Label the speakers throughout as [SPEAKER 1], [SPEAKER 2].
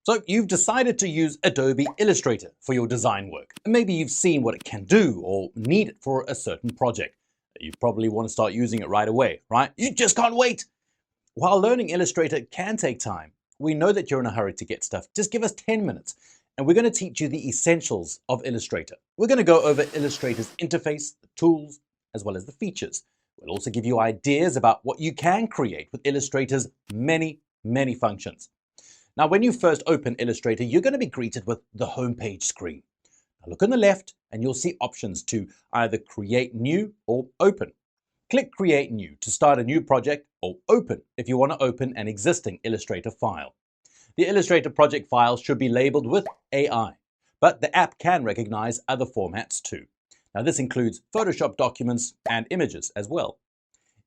[SPEAKER 1] So you've decided to use Adobe Illustrator for your design work. Maybe you've seen what it can do or need it for a certain project. You probably want to start using it right away, right? You just can't wait. While learning Illustrator can take time, we know that you're in a hurry to get stuff. Just give us 10 minutes and we're going to teach you the essentials of Illustrator. We're going to go over Illustrator's interface, the tools, as well as the features. We'll also give you ideas about what you can create with Illustrator's many functions. Now, when you first open Illustrator, you're going to be greeted with the homepage screen. Now, look on the left and you'll see options to either create new or open. Click Create New to start a new project, or Open if you want to open an existing Illustrator file. The Illustrator project file should be labeled with AI, but the app can recognize other formats too. Now, this includes Photoshop documents and images as well.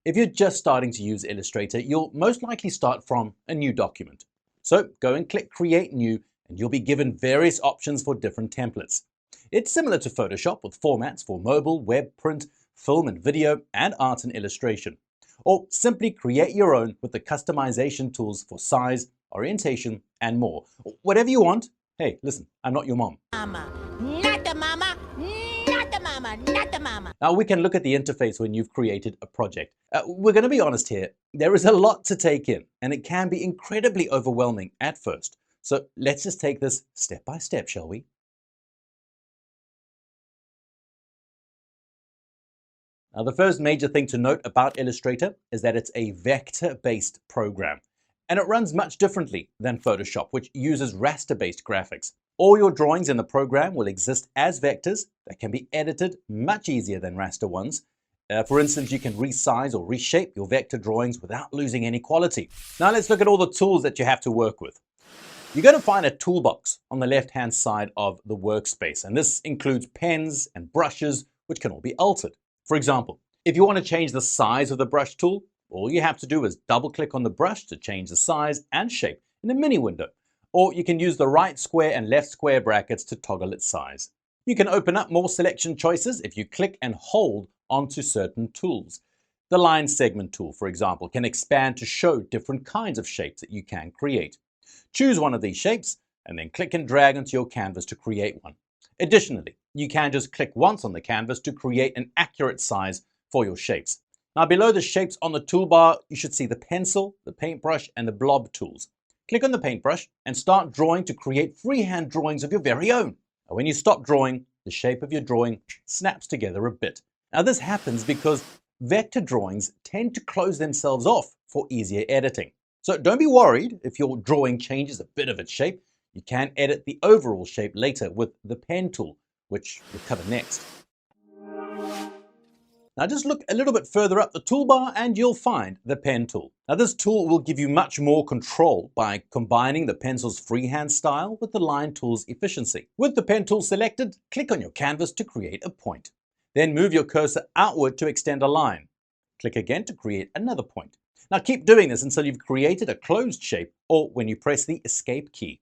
[SPEAKER 1] If you're just starting to use Illustrator, you'll most likely start from a new document. So go and click Create New and you'll be given various options for different templates. It's similar to Photoshop with formats for mobile, web, print, film and video, and art and illustration. Or simply create your own with the customization tools for size, orientation, and more. Whatever you want. Hey, listen, I'm not your mom.
[SPEAKER 2] Mama, not the mama, not the mama, not the mama.
[SPEAKER 1] Now we can look at the interface when you've created a project. We're going to be honest here, there is a lot to take in and it can be incredibly overwhelming at first. So let's just take this step by step, shall we? Now the first major thing to note about Illustrator is that it's a vector-based program. And it runs much differently than Photoshop, which uses raster-based graphics. All your drawings in the program will exist as vectors that can be edited much easier than raster ones. For instance, you can resize or reshape your vector drawings without losing any quality. Now let's look at all the tools that you have to work with. You're going to find a toolbox on the left-hand side of the workspace, and this includes pens and brushes, which can all be altered. For example, if you want to change the size of the brush tool, all you have to do is double-click on the brush to change the size and shape in a mini window. Or you can use the right square and left square brackets to toggle its size. You can open up more selection choices if you click and hold onto certain tools. The line segment tool, for example, can expand to show different kinds of shapes that you can create. Choose one of these shapes and then click and drag onto your canvas to create one. Additionally, you can just click once on the canvas to create an accurate size for your shapes. Now below the shapes on the toolbar, you should see the pencil, the paintbrush, and the blob tools. Click on the paintbrush and start drawing to create freehand drawings of your very own. Now when you stop drawing, the shape of your drawing snaps together a bit. Now this happens because vector drawings tend to close themselves off for easier editing. So don't be worried if your drawing changes a bit of its shape. You can edit the overall shape later with the pen tool, which we'll cover next. Now just look a little bit further up the toolbar and you'll find the pen tool. Now this tool will give you much more control by combining the pencil's freehand style with the line tool's efficiency. With the pen tool selected, click on your canvas to create a point. Then move your cursor outward to extend a line. Click again to create another point. Now keep doing this until you've created a closed shape or when you press the escape key.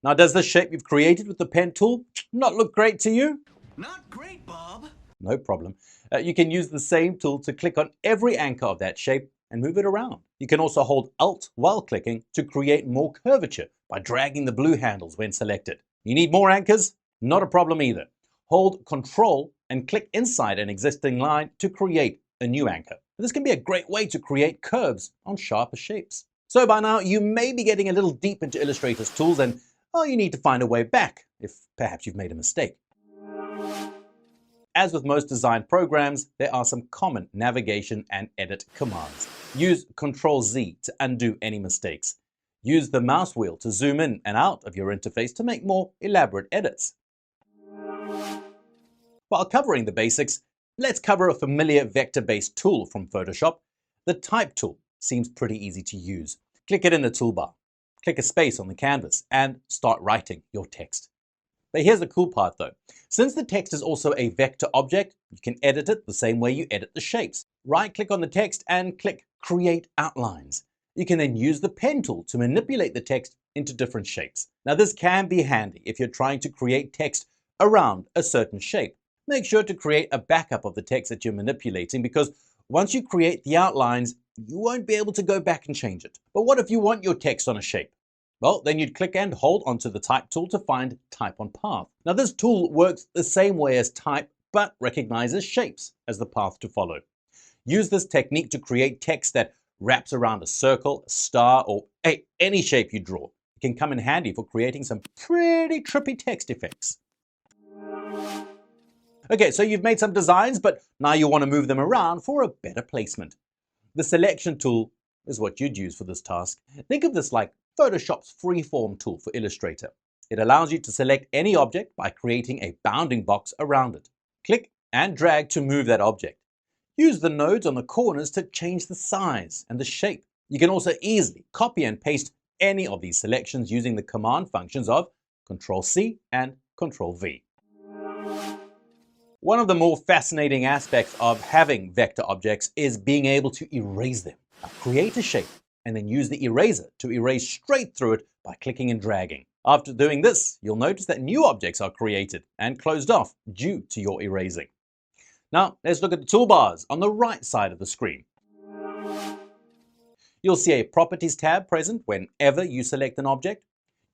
[SPEAKER 1] Now does the shape you've created with the pen tool not look great to you?
[SPEAKER 3] Not great, Bob.
[SPEAKER 1] No problem. You can use the same tool to click on every anchor of that shape and move it around. You can also hold Alt while clicking to create more curvature by dragging the blue handles when selected. You need more anchors? Not a problem either. Hold Control and click inside an existing line to create a new anchor. This can be a great way to create curves on sharper shapes. So by now you may be getting a little deep into Illustrator's tools and you need to find a way back if perhaps you've made a mistake. As with most design programs, there are some common navigation and edit commands. Use Ctrl-Z to undo any mistakes. Use the mouse wheel to zoom in and out of your interface to make more elaborate edits. While covering the basics, let's cover a familiar vector-based tool from Photoshop. The Type tool seems pretty easy to use. Click it in the toolbar. Click a space on the canvas and start writing your text. But here's the cool part though. Since the text is also a vector object, you can edit it the same way you edit the shapes. Right-click on the text and click Create Outlines. You can then use the pen tool to manipulate the text into different shapes. Now this can be handy if you're trying to create text around a certain shape. Make sure to create a backup of the text that you're manipulating because once you create the outlines, you won't be able to go back and change it. But what if you want your text on a shape? Well, then you'd click and hold onto the Type tool to find Type on Path. Now this tool works the same way as Type, but recognizes shapes as the path to follow. Use this technique to create text that wraps around a circle, a star, or any shape you draw. It can come in handy for creating some pretty trippy text effects. Okay, so you've made some designs, but now you want to move them around for a better placement. The selection tool is what you'd use for this task. Think of this like Photoshop's freeform tool for Illustrator. It allows you to select any object by creating a bounding box around it. Click and drag to move that object. Use the nodes on the corners to change the size and the shape. You can also easily copy and paste any of these selections using the command functions of Ctrl-C and Ctrl-V. One of the more fascinating aspects of having vector objects is being able to erase them. Now, create a shape and then use the eraser to erase straight through it by clicking and dragging. After doing this, you'll notice that new objects are created and closed off due to your erasing. Now, let's look at the toolbars on the right side of the screen. You'll see a Properties tab present whenever you select an object.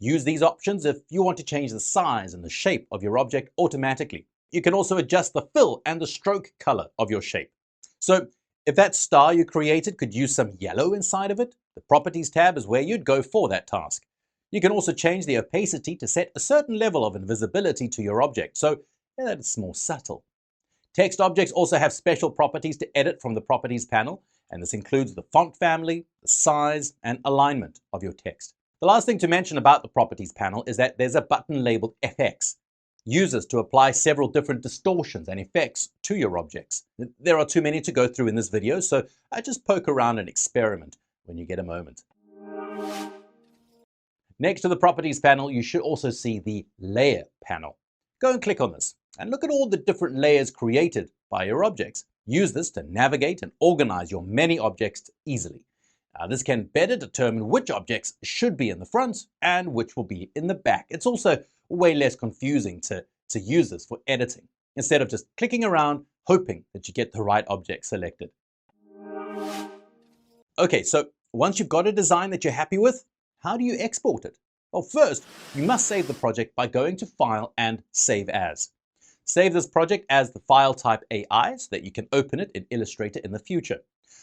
[SPEAKER 1] Use these options if you want to change the size and the shape of your object automatically. You can also adjust the fill and the stroke color of your shape. So if that star you created could use some yellow inside of it, the Properties tab is where you'd go for that task. You can also change the opacity to set a certain level of invisibility to your object, so that it's more subtle. Text objects also have special properties to edit from the Properties panel, and this includes the font family, the size, and alignment of your text. The last thing to mention about the Properties panel is that there's a button labeled FX. Use this to apply several different distortions and effects to your objects. There are too many to go through in this video, so I just poke around and experiment when you get a moment. Next to the Properties panel, you should also see the Layer panel. Go and click on this and look at all the different layers created by your objects. Use this to navigate and organize your many objects easily. This can better determine which objects should be in the front and which will be in the back. It's also way less confusing to use this for editing, instead of just clicking around hoping that you get the right object selected. Okay, so once you've got a design that you're happy with, how do you export it? Well, first, you must save the project by going to File and Save As. Save this project as the file type AI so that you can open it in Illustrator in the future.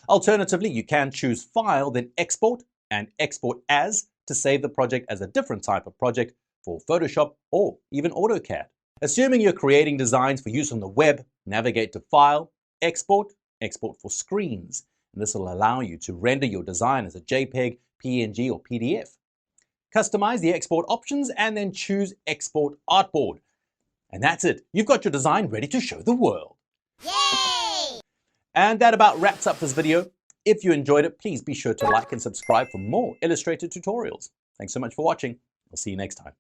[SPEAKER 1] Alternatively, you can choose File, then Export, and Export As to save the project as a different type of project for Photoshop or even AutoCAD. Assuming you're creating designs for use on the web, navigate to File, Export, Export for Screens. And this will allow you to render your design as a JPEG, PNG, or PDF. Customize the export options and then choose Export Artboard. And that's it. You've got your design ready to show the world.
[SPEAKER 2] Yay!
[SPEAKER 1] And that about wraps up this video. If you enjoyed it, please be sure to like and subscribe for more Illustrator tutorials. Thanks so much for watching. I'll see you next time.